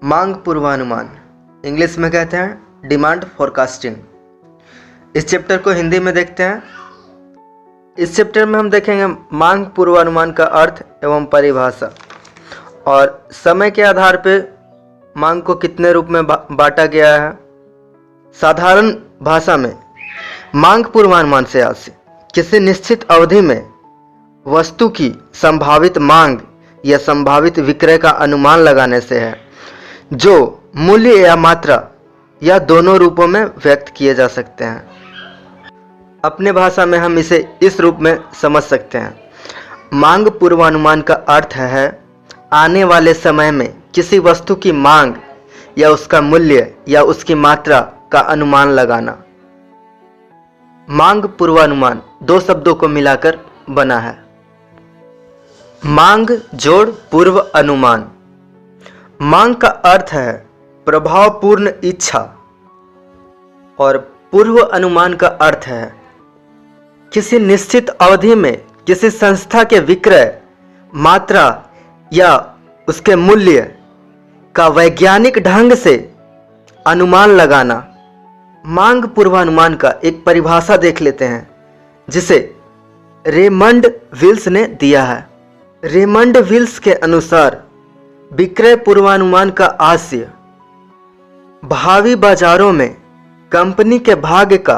मांग पूर्वानुमान, इंग्लिश में कहते हैं डिमांड फोरकास्टिंग। इस चैप्टर को हिंदी में देखते हैं। इस चैप्टर में हम देखेंगे मांग पूर्वानुमान का अर्थ एवं परिभाषा और समय के आधार पर मांग को कितने रूप में बांटा गया है। साधारण भाषा में मांग पूर्वानुमान से किसी निश्चित अवधि में वस्तु की संभावित मांग या संभावित विक्रय का अनुमान लगाने से है, जो मूल्य या मात्रा या दोनों रूपों में व्यक्त किए जा सकते हैं। अपने भाषा में हम इसे इस रूप में समझ सकते हैं। मांग पूर्वानुमान का अर्थ है आने वाले समय में किसी वस्तु की मांग या उसका मूल्य या उसकी मात्रा का अनुमान लगाना। मांग पूर्वानुमान दो शब्दों को मिलाकर बना है। मांग जोड़ पूर्व अनुमान। मांग का अर्थ है प्रभावपूर्ण इच्छा और पूर्व अनुमान का अर्थ है किसी निश्चित अवधि में किसी संस्था के विक्रय मात्रा या उसके मूल्य का वैज्ञानिक ढंग से अनुमान लगाना। मांग पूर्वानुमान का एक परिभाषा देख लेते हैं जिसे रेमंड विल्स ने दिया है। रेमंड विल्स के अनुसार विक्रय पूर्वानुमान का आशय भावी बाजारों में कंपनी के भाग्य का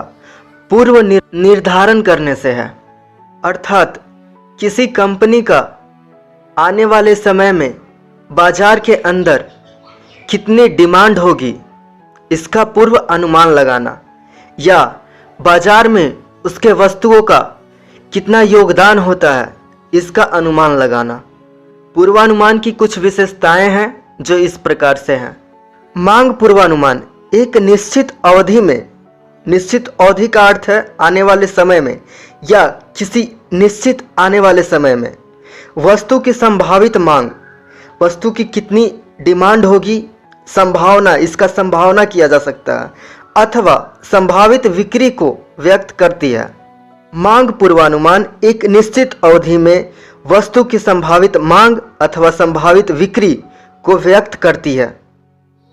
पूर्व निर्धारण करने से है, अर्थात किसी कंपनी का आने वाले समय में बाजार के अंदर कितनी डिमांड होगी इसका पूर्व अनुमान लगाना, या बाजार में उसके वस्तुओं का कितना योगदान होता है इसका अनुमान लगाना। पूर्वानुमान की कुछ विशेषताएं हैं जो इस प्रकार से हैं। मांग पूर्वानुमान एक निश्चित अवधि में, निश्चित अवधि का अर्थ है आने वाले समय में या किसी निश्चित आने वाले समय में वस्तु की संभावित मांग, वस्तु की कितनी डिमांड होगी, संभावना, इसका संभावना किया जा सकता है, अथवा संभावित बिक्री को व्यक्त करती है। मांग पूर्वानुमान एक निश्चित अवधि में वस्तु की संभावित मांग अथवा संभावित बिक्री को व्यक्त करती है।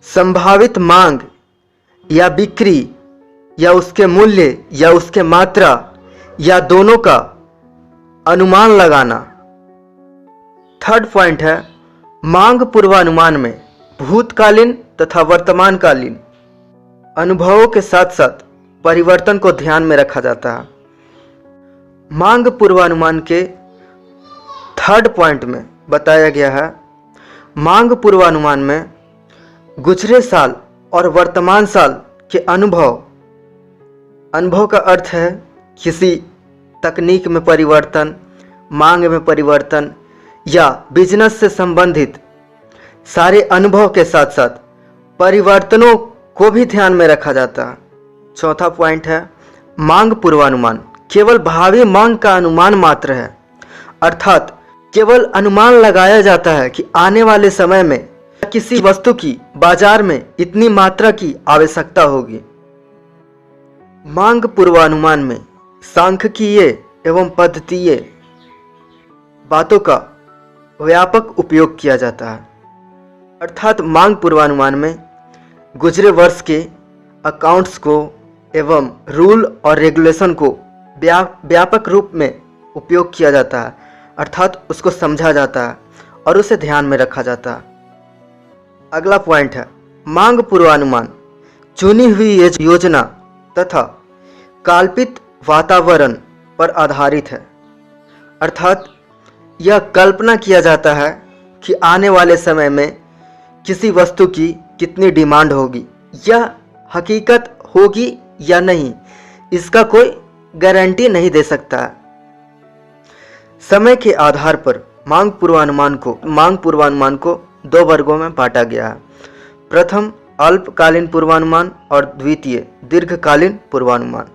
संभावित मांग या बिक्री या उसके मूल्य या उसके मात्रा या दोनों का अनुमान लगाना। थर्ड पॉइंट है मांग पूर्वानुमान में भूतकालीन तथा वर्तमानकालीन अनुभवों के साथ साथ परिवर्तन को ध्यान में रखा जाता है। मांग पूर्वानुमान के थर्ड पॉइंट में बताया गया है मांग पूर्वानुमान में गुजरे साल और वर्तमान साल के अनुभव का अर्थ है किसी तकनीक में परिवर्तन, मांग में परिवर्तन या बिजनेस से संबंधित सारे अनुभव के साथ साथ परिवर्तनों को भी ध्यान में रखा जाता है। चौथा पॉइंट है मांग पूर्वानुमान केवल भावी मांग का अनुमान मात्र है, अर्थात केवल अनुमान लगाया जाता है कि आने वाले समय में किसी वस्तु की बाजार में इतनी मात्रा की आवश्यकता होगी। मांग पूर्वानुमान में सांख्यिकीय एवं पद्धतीय बातों का व्यापक उपयोग किया जाता है, अर्थात मांग पूर्वानुमान में गुजरे वर्ष के अकाउंट्स को एवं रूल और रेगुलेशन को व्यापक रूप में उपयोग किया जाता है, अर्थात उसको समझा जाता है और उसे ध्यान में रखा जाता है। अगला पॉइंट है मांग पूर्वानुमान चुनी हुई योजना तथा कल्पित वातावरण पर आधारित है, अर्थात यह कल्पना किया जाता है कि आने वाले समय में किसी वस्तु की कितनी डिमांड होगी, यह हकीकत होगी या नहीं इसका कोई गारंटी नहीं दे सकता है। समय के आधार पर मांग पूर्वानुमान को दो वर्गों में बांटा गया है। प्रथम अल्पकालीन पूर्वानुमान और द्वितीय दीर्घकालीन पूर्वानुमान।